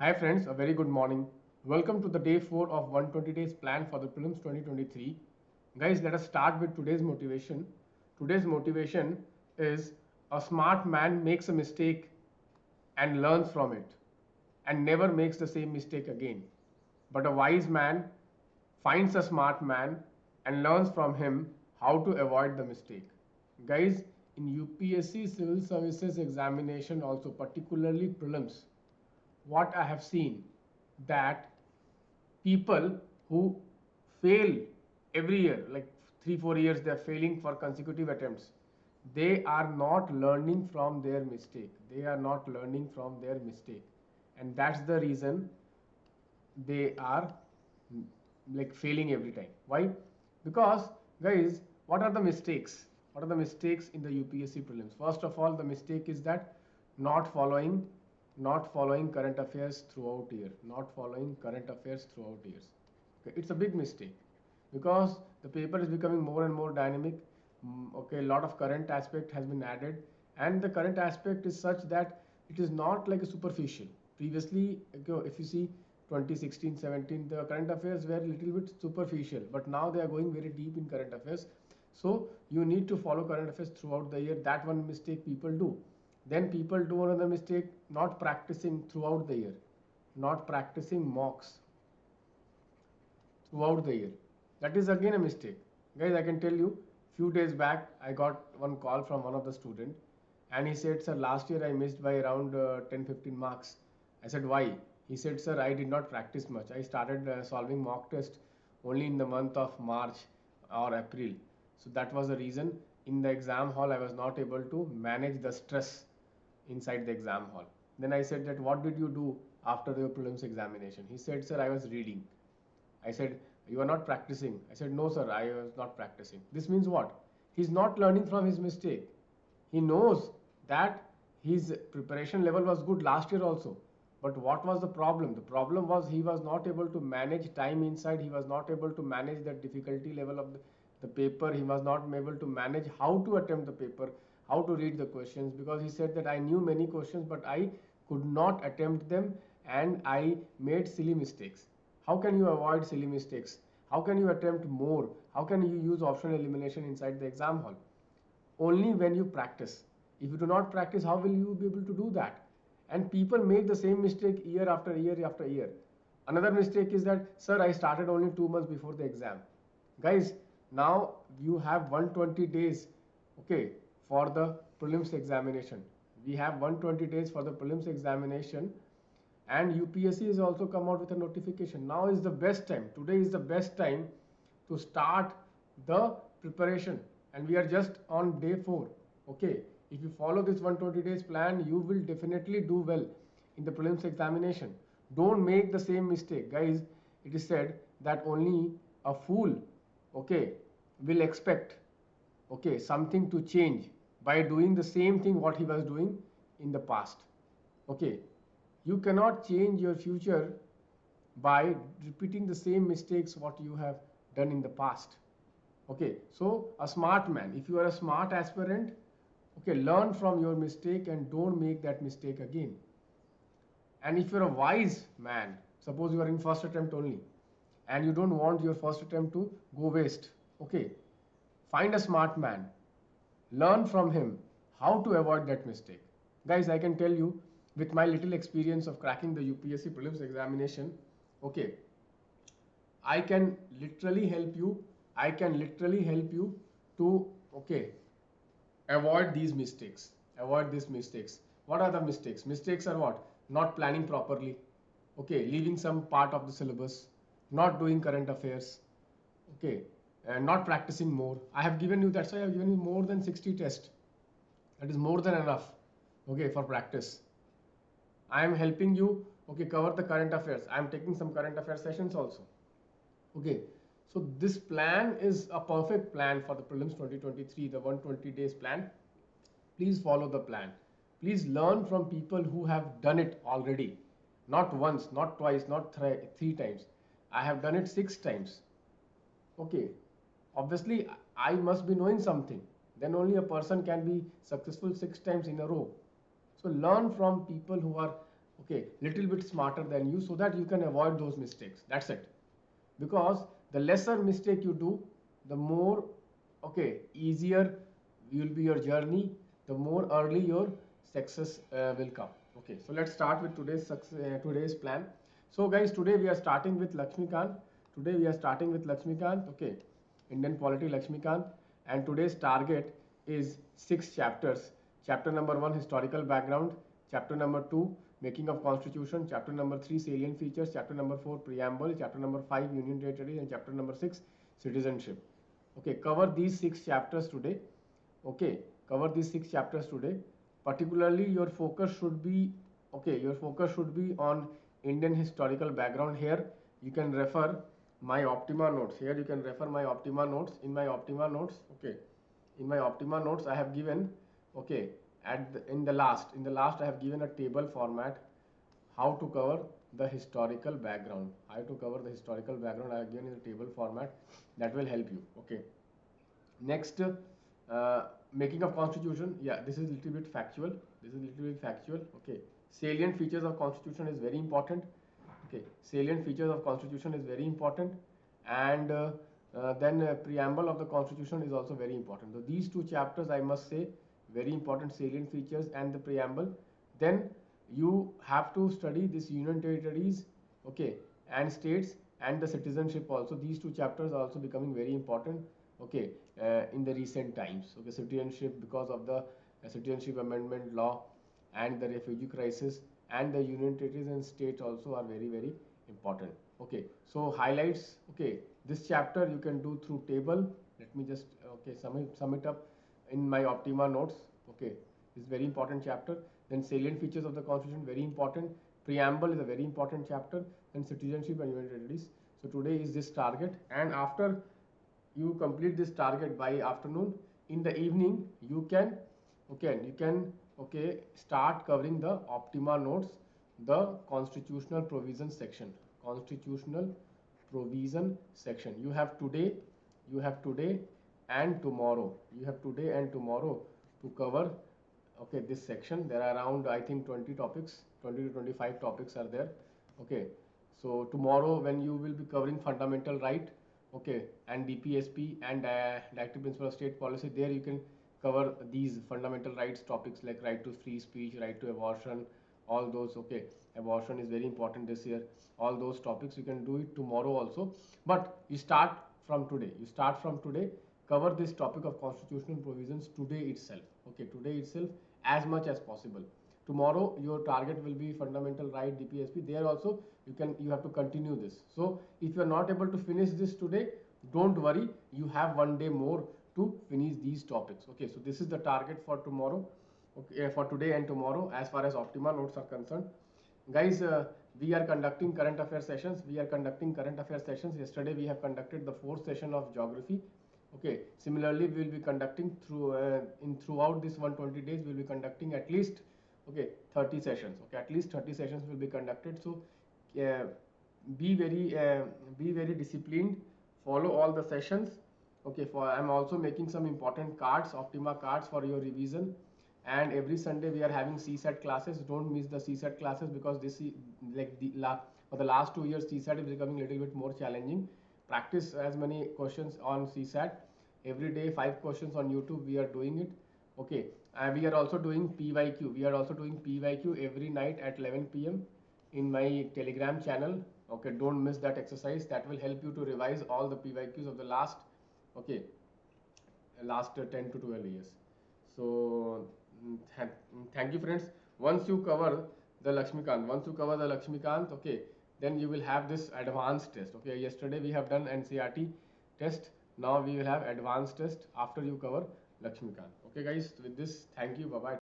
Hi friends, a very good morning. Welcome to the day 4 of 120 days plan for the prelims 2023. Guys, let us start with today's motivation. Today's motivation is a smart man makes a mistake and learns from it and never makes the same mistake again. But a wise man finds a smart man and learns from him how to avoid the mistake. Guys, in UPSC civil services examination also, particularly prelims, what I have seen that people who fail every year, like 3 4 years, they are failing for consecutive attempts. They are not learning from their mistake. They are not learning from their mistake, and that's the reason they are like failing every time. Why? Because guys, what are the mistakes? What are the mistakes in the UPSC prelims? First of all, the mistake is that not following not following current affairs throughout year, not following current affairs throughout years. Okay, it's a big mistake because the paper is becoming more and more dynamic. Okay, a lot of current aspect has been added, and the current aspect is such that it is not like a superficial. Previously, okay, if you see 2016-17, the current affairs were a little bit superficial, but now they are going very deep in current affairs. So you need to follow current affairs throughout the year. That one mistake people do. Then people do another mistake, not practicing throughout the year, not practicing mocks throughout the year. That is again a mistake. Guys, I can tell you, few days back, I got one call from one of the student, and he said, sir, last year I missed by around 10-15 marks. I said, why? He said, sir, I did not practice much. I started solving mock test only in the month of March or April. So that was the reason. In the exam hall, I was not able to manage the stress inside the exam hall. Then I said that, what did you do after the prelims examination? He said, sir, I was reading. I said, you are not practicing. I said, no, sir, I was not practicing. This means what? He's not learning from his mistake. He knows that his preparation level was good last year also. But what was the problem? The problem was he was not able to manage time inside. He was not able to manage the difficulty level of the paper. He was not able to manage how to attempt the paper, how to read the questions, because he said that I knew many questions, but I could not attempt them and I made silly mistakes. How can you avoid silly mistakes? How can you attempt more? How can you use optional elimination inside the exam hall? Only when you practice. If you do not practice, how will you be able to do that? And people make the same mistake year after year after year. Another mistake is that, sir, I started only 2 months before the exam. Guys, now you have 120 days, okay, for the prelims examination. We have 120 days for the prelims examination, and UPSC has also come out with a notification. Now is the best time. Today is the best time to start the preparation, and we are just on day 4. Okay, if you follow this 120 days plan, you will definitely do well in the prelims examination. Don't make the same mistake, guys. It is said that only a fool, okay, will expect, okay, something to change by doing the same thing what he was doing in the past. Okay, you cannot change your future by repeating the same mistakes what you have done in the past. Okay, so a smart man, if you are a smart aspirant, okay, learn from your mistake and don't make that mistake again. And if you're a wise man, suppose you are in first attempt only and you don't want your first attempt to go waste, okay, find a smart man, learn from him how to avoid that mistake. Guys, I can tell you, with my little experience of cracking the UPSC prelims examination, okay, I can literally help you. I can literally help you to, okay, avoid these mistakes. Avoid these mistakes. What are the mistakes? Mistakes are what? Not planning properly, okay, leaving some part of the syllabus, not doing current affairs, okay, and not practicing more. I have given you, that's why I have given you more than 60 tests. That is more than enough, okay, for practice. I am helping you, okay, cover the current affairs. I am taking some current affairs sessions also. Okay, so this plan is a perfect plan for the prelims 2023, the 120 days plan. Please follow the plan. Please learn from people who have done it already. Not once, not twice, not three times. I have done it 6 times. Okay, obviously I must be knowing something. Then only a person can be successful 6 times in a row. So learn from people who are okay, little bit smarter than you, so that you can avoid those mistakes. That's it. Because the lesser mistake you do, the more, okay, easier will be your journey, the more early your success will come. Okay, so let's start with today's plan. So guys, today we are starting with Lakshmikant. Okay, Indian polity Lakshmikant. And today's target is 6 chapters. Chapter number 1, historical background. Chapter number 2, making of constitution. Chapter number 3, salient features. Chapter number 4, preamble. Chapter number 5, union territories. And chapter number 6, citizenship. Okay, cover these 6 chapters today. Okay, cover these 6 chapters today. Particularly your focus should be, okay, your focus should be on Indian historical background. Here you can refer my Optima notes. Here you can refer my Optima notes. In my Optima notes, okay, in my Optima notes I have given, okay, in the last I have given a table format, how to cover the historical background. How to cover the historical background I have given in the table format. That will help you. Okay, next, making of constitution. Yeah, this is little bit factual. Okay, salient features of constitution is very important. Okay, salient features of constitution is very important. And then preamble of the constitution is also very important. So these 2 chapters, I must say, very important, salient features and the preamble. Then you have to study this union territories, okay, and states, and the citizenship also. These 2 chapters are also becoming very important, okay, in the recent times. Okay, citizenship, because of the citizenship amendment law and the refugee crisis, and the union territories and states also are very, very important. Okay, so highlights. Okay, this chapter you can do through table. Let me just, okay, sum it up in my Optima notes. Okay, this is very important chapter. Then salient features of the constitution, very important. Preamble is a very important chapter. Then citizenship and union territories. So today is this target, and after you complete this target by afternoon, in the evening you can, okay, start covering the Optima notes, the constitutional provision section. You have today, and tomorrow. To cover, okay, this section. There are around, I think, 20 topics, 20 to 25 topics are there. Okay, so tomorrow, when you will be covering fundamental right, okay, and DPSP and directive principle of state policy, there you can cover these fundamental rights topics like right to free speech, right to abortion, all those. Okay, abortion is very important this year. All those topics you can do it tomorrow also, but you start from today. Cover this topic of constitutional provisions today itself. Okay, today itself, as much as possible. Tomorrow your target will be fundamental right, DPSP. There also you have to continue this. So if you are not able to finish this today, don't worry, you have one day more to finish these topics. Okay, so this is the target for tomorrow, okay, for today and tomorrow, as far as Optima notes are concerned. Guys, we are conducting current affairs sessions. Yesterday we have conducted the 4th session of geography. Okay, similarly we will be conducting throughout this 120 days, we will be conducting at least, okay, 30 sessions. Okay, at least 30 sessions will be conducted. So uh, be very disciplined, follow all the sessions. Okay, for I'm also making some important cards, Optima cards, for your revision. And every Sunday we are having CSAT classes. Don't miss the CSAT classes, because this is like for the last 2 years CSAT is becoming a little bit more challenging. Practice as many questions on CSAT. Every day 5 questions on YouTube we are doing it. Okay, we are also doing PYQ every night at 11 p.m. in my Telegram channel. Okay, don't miss that exercise. That will help you to revise all the PYQs of the last, okay, last 10 to 12 years. So thank you, friends. Once you cover the Lakshmikant, okay, then you will have this advanced test. Okay, yesterday we have done NCERT test. Now we will have advanced test after you cover Lakshmikant. Okay guys, with this, thank you, bye bye.